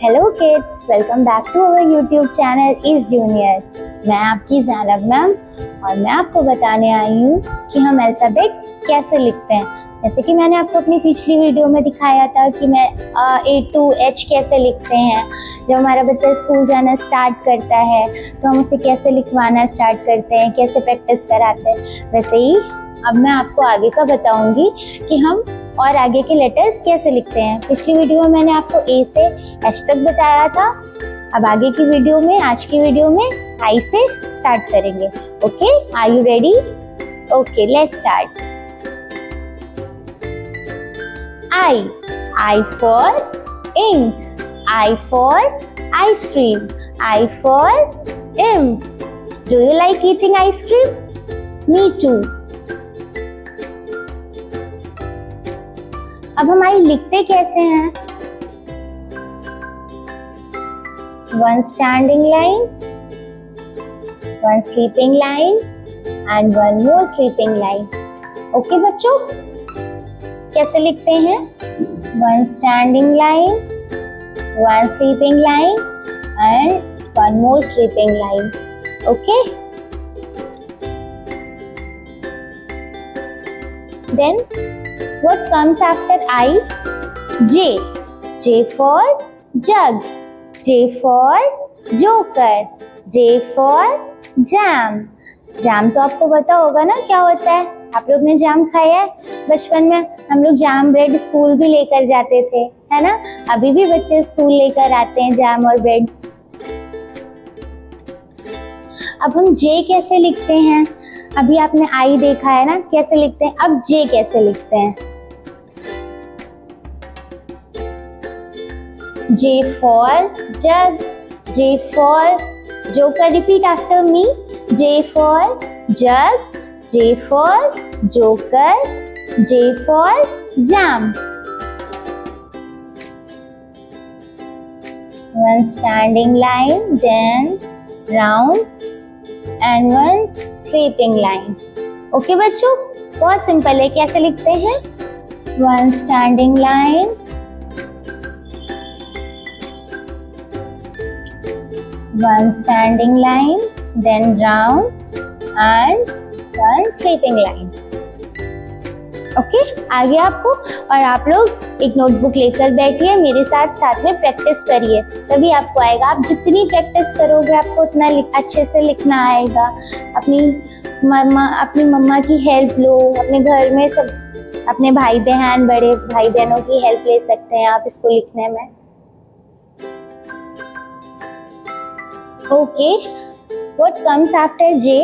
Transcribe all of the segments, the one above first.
Hello kids, welcome back to our YouTube channel is juniors. मैं आपकी Zainab ma'am और मैं आपको बताने आई हूँ कि हम अल्फ़ाबेट कैसे लिखते हैं। जैसे कि मैंने आपको अपनी पिछली वीडियो में दिखाया था कि मैं A to H कैसे लिखते हैं। जब हमारा बच्चा स्कूल जाना स्टार्ट करता है तो हम उसे कैसे लिखवाना स्टार्ट करते हैं, कैसे प्रैक्टिस कराते हैं, वैसे ही अब मैं आपको आगे का बताऊंगी कि हम और आगे के लेटर्स कैसे लिखते हैं। पिछली वीडियो में मैंने आपको A से H तक बताया था। अब आगे की वीडियो में, आज की वीडियो में I से स्टार्ट करेंगे। Okay, are you ready? Okay, let's start. I for ink, I for ice cream, I for imp. Do you like eating ice cream? Me too. अब हम आई लिखते कैसे हैं? One standing line, one sleeping line and one more sleeping line. Okay बच्चों, कैसे लिखते हैं? One standing line, one sleeping line and one more sleeping line. Okay? Then what comes after I? J. J for jug. J for joker. J for jam. जाम तो आपको पता होगा ना क्या होता है। आप लोग ने जाम खाया है? बचपन में हम लोग जाम ब्रेड स्कूल भी लेकर जाते थे, है ना? अभी भी बच्चे स्कूल लेकर आते हैं जाम और ब्रेड। अब हम जे कैसे लिखते हैं? अभी आपने आई देखा है ना कैसे लिखते हैं, अब जे कैसे लिखते हैं? J for jug, J for joker, repeat after me. J for jug, J for joker, J for jam. One standing line, then round and one sleeping line. Okay बच्चों, बहुत सिंपल है। कैसे लिखते हैं? One standing line, one standing line, then round and one sleeping line. Okay, आ गया आपको? और आप लोग एक नोटबुक लेकर बैठिए, मेरे साथ साथ में प्रैक्टिस करिए, तभी आपको आएगा। आप जितनी प्रैक्टिस करोगे आपको उतना अच्छे से लिखना आएगा। अपनी मम्मा की हेल्प लो, अपने घर में सब अपने भाई बहन, बड़े भाई बहनों की हेल्प ले सकते हैं आप इसको लिखने में। ओके, व्हाट कम्स आफ्टर जे?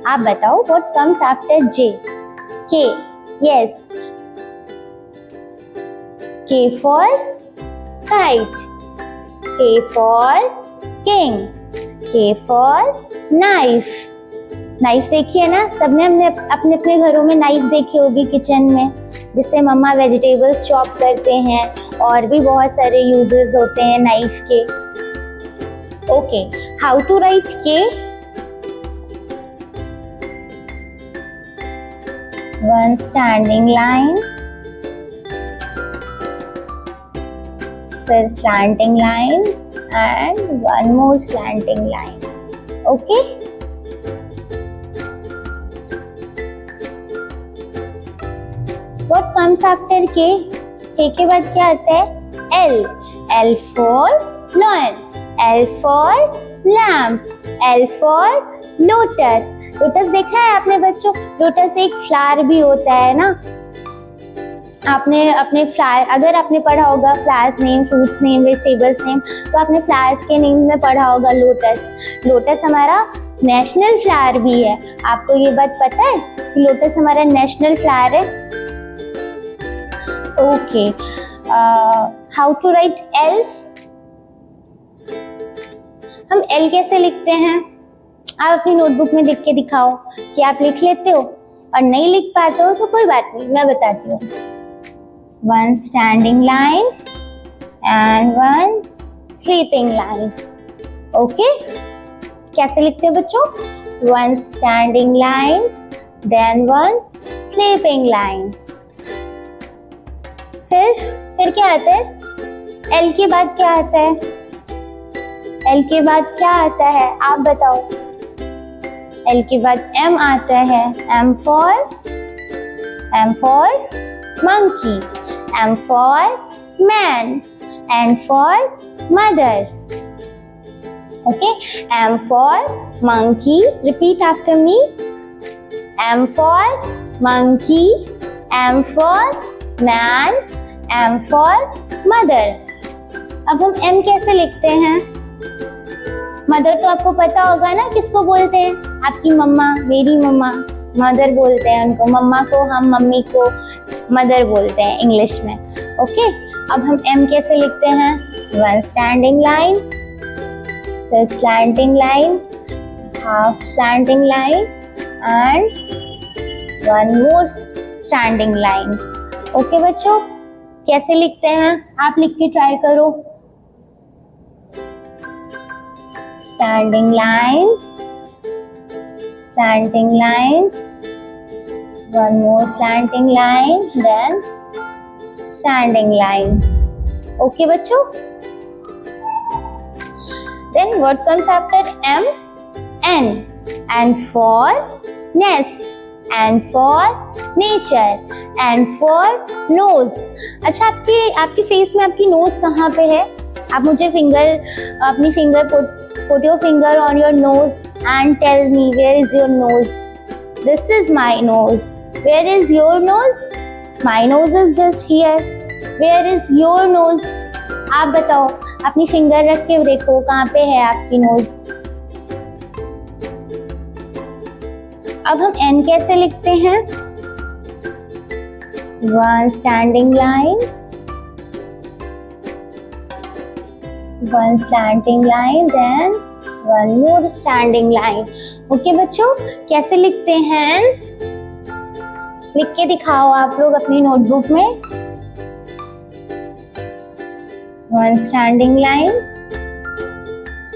आप बताओ, what comes after J? K. Yes. K for kite. K for king. K for knife. Knife देखिए ना, सबने हमने अपने अपने घरों में नाइफ देखी होगी किचन में, जिससे मम्मा वेजिटेबल्स चॉप करते हैं। और भी बहुत सारे यूजेस होते हैं नाइफ के। ओके, हाउ टू राइट के? One standing line, फिर slanting line and one more slanting line. Okay? What comes after K? K के बाद क्या आता है? L. L for lion. L for lamp. L for lotus. Lotus देखा है आपने बच्चों? लोटस एक फ्लावर भी होता है ना। आपने अपने फ्लावर, अगर आपने पढ़ा होगा flowers name, fruits name, vegetables name, तो आपने फ्लावर्स के नेम में पढ़ा होगा लोटस। लोटस हमारा नेशनल फ्लावर भी है। आपको ये बात पता है कि लोटस हमारा नेशनल फ्लावर है? Okay, how to write L? हम एल कैसे लिखते हैं? आप अपनी नोटबुक में लिख के दिखाओ कि आप लिख लेते हो, और नहीं लिख पाते हो तो कोई बात नहीं, मैं बताती हूँ। One standing line and one sleeping line. Okay? कैसे लिखते हो बच्चों? One standing line, then one sleeping line. फिर क्या आता है? एल के बाद क्या आता है? एल के बाद क्या आता है आप बताओ? एल के बाद एम आता है। M for monkey, M for man, N for mother. Okay, M for monkey. Repeat after me. M for monkey, M for man, M for mother. अब हम M कैसे लिखते हैं? मदर तो आपको पता होगा ना किसको बोलते हैं? आपकी मम्मा, मेरी मम्मा, मदर बोलते हैं उनको। मम्मा को हम मम्मी को मदर बोलते हैं इंग्लिश में। ओके, अब हम M कैसे लिखते हैं? वन स्टैंडिंग लाइन, फिर slanting line, half slanting line and one more standing line. Okay बच्चों, कैसे लिखते हैं आप लिख के ट्राई करो। Standing line, slanting line, one more slanting line, then standing line. Okay बच्चों? Then what comes after M? N. And for nest, and for nature, and for nose. अच्छा, आपकी फेस में आपकी नोज कहाँ पे है? आप मुझे अपनी finger put your finger on your nose and tell me where is your nose. This is my nose. Where is your nose? My nose is just here. Where is your nose? आप बताओ, अपनी finger रख के देखो कहाँ पे है आपकी नोज। अब हम N कैसे लिखते हैं? One standing line, one slanting line, then one more standing line. Okay बच्चों, कैसे लिखते हैं? लिख के दिखाओ आप लोग अपनी नोटबुक में। One standing line,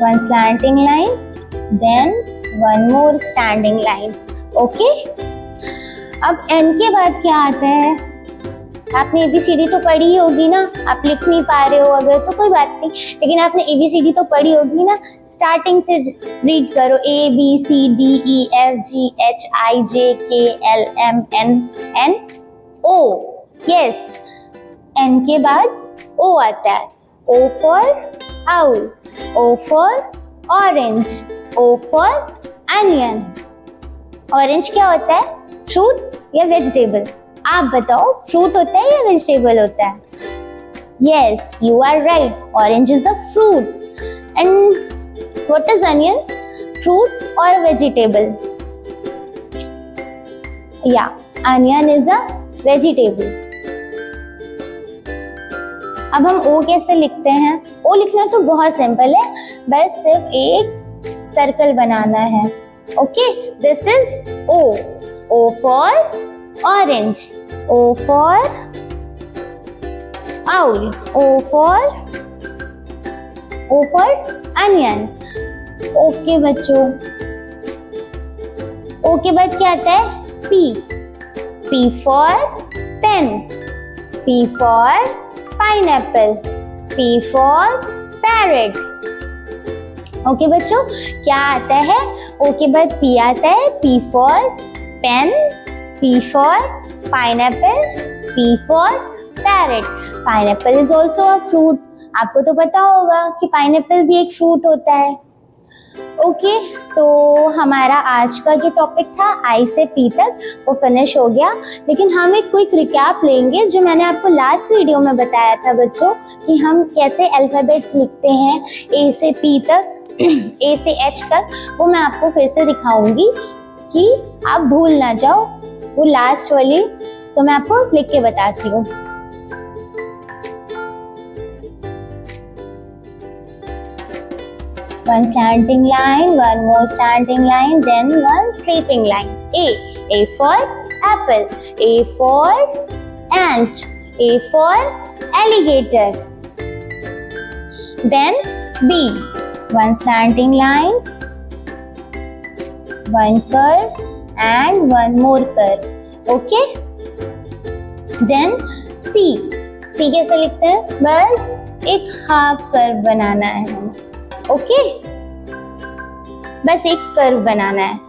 one slanting line, then one more standing line. Okay, अब N के बाद क्या आता है? आपने ABCD तो पढ़ी होगी ना। आप लिख नहीं पा रहे हो अगर तो कोई बात नहीं, लेकिन आपने ABCD तो पढ़ी होगी ना। स्टार्टिंग से रीड करो। ABCDEFGHIJKLMNO। यस, N के बाद O आता है। O for owl, O for orange, O for onion. Orange क्या होता है? फ्रूट या वेजिटेबल? आप बताओ, फ्रूट होता है या वेजिटेबल होता है? Yes, you are right, orange is a fruit. And what is onion? Fruit और vegetable? Yeah, onion is a vegetable. अब हम O कैसे लिखते हैं? O लिखना तो बहुत सिंपल है, बस सिर्फ एक सर्कल बनाना है। Okay, this is O। O for orange, O for owl, O for onion. Okay बच्चों, O के बाद क्या आता है? P. P for pen, P for pineapple, P for parrot. Okay बच्चों, क्या आता है? O के बाद P आता है। P for pen, P for pineapple, P for parrot. Pineapple is also a fruit. आपको तो पता होगा कि पाइनएप्पल भी एक फ्रूट होता है। ओके, तो हमारा आज का जो टॉपिक था I से P तक वो फिनिश हो गया। लेकिन हम एक क्विक रिकैप लेंगे जो मैंने आपको लास्ट वीडियो में बताया था बच्चों, कि हम कैसे अल्फाबेट्स लिखते हैं A से P तक, A से H तक। वो मैं आपको फिर से दिखाऊंगी कि आप भूल ना जाओ। वो लास्ट वाली तो मैं आपको लिख के बताती हूँ। One slanting line, one more slanting line, then one sleeping line. A for apple, A for ant, A for alligator. Then B, one slanting line, one curve and one more curve. Okay, then C कैसे लिखते हैं? बस एक half curve बनाना है हमें, okay, बस एक curve बनाना है।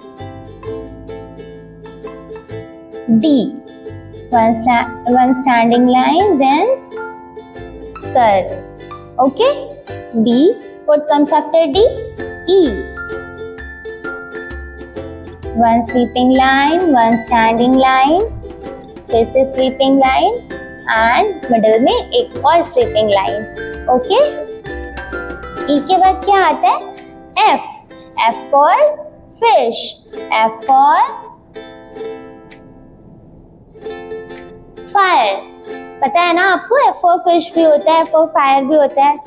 D, one standing line, then curve, okay. D, what comes after D? E, one sleeping line, one standing line, फिर से sleeping line and middle में एक और sleeping line, okay. E के बाद क्या आता है? F, F for fish, F for fire, पता है ना आपको? F for fish भी होता है, F for fire भी होता है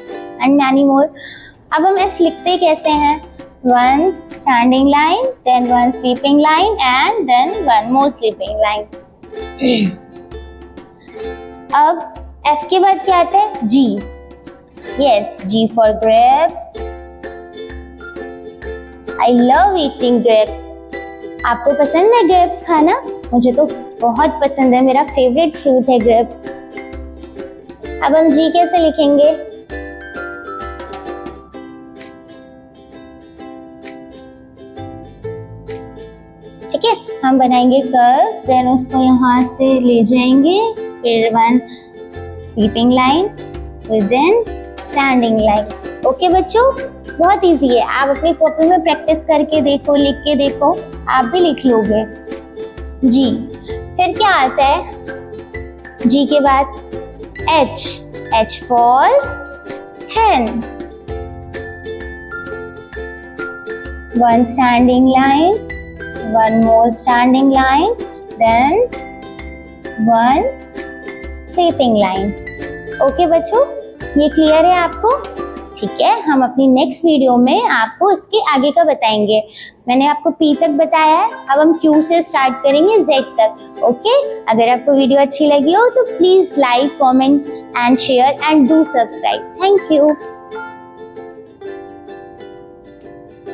and many more. अब हम F लिखते कैसे हैं? One standing line, then one sleeping line and then one more sleeping line. अब F के बाद क्या आता है? G. Yes, G for grapes. I love eating grapes. आपको पसंद है grapes खाना? मुझे तो बहुत पसंद है, मेरा फेवरेट फ्रूट है ग्रेप। अब हम G कैसे लिखेंगे? ठीक है, हम बनाएंगे कर्व, देन उसको यहाँ से ले जाएंगे, फिर वन स्लीपिंग लाइन, फिर देन स्टैंडिंग लाइन। ओके बच्चों, बहुत इजी है, आप अपनी कॉपी में प्रैक्टिस करके देखो, लिख के देखो, आप भी लिख लोगे। जी, फिर क्या आता है जी के बाद? H, H for hen, one standing line, one more standing line, then one sleeping line. Okay बच्चों, ये क्लियर है आपको? ठीक है, हम अपनी नेक्स्ट वीडियो में आपको इसके आगे का बताएंगे। मैंने आपको P तक बताया है, अब हम Q से स्टार्ट करेंगे Z तक। ओके, अगर आपको वीडियो अच्छी लगी हो तो please like, comment and share and do subscribe. Thank you.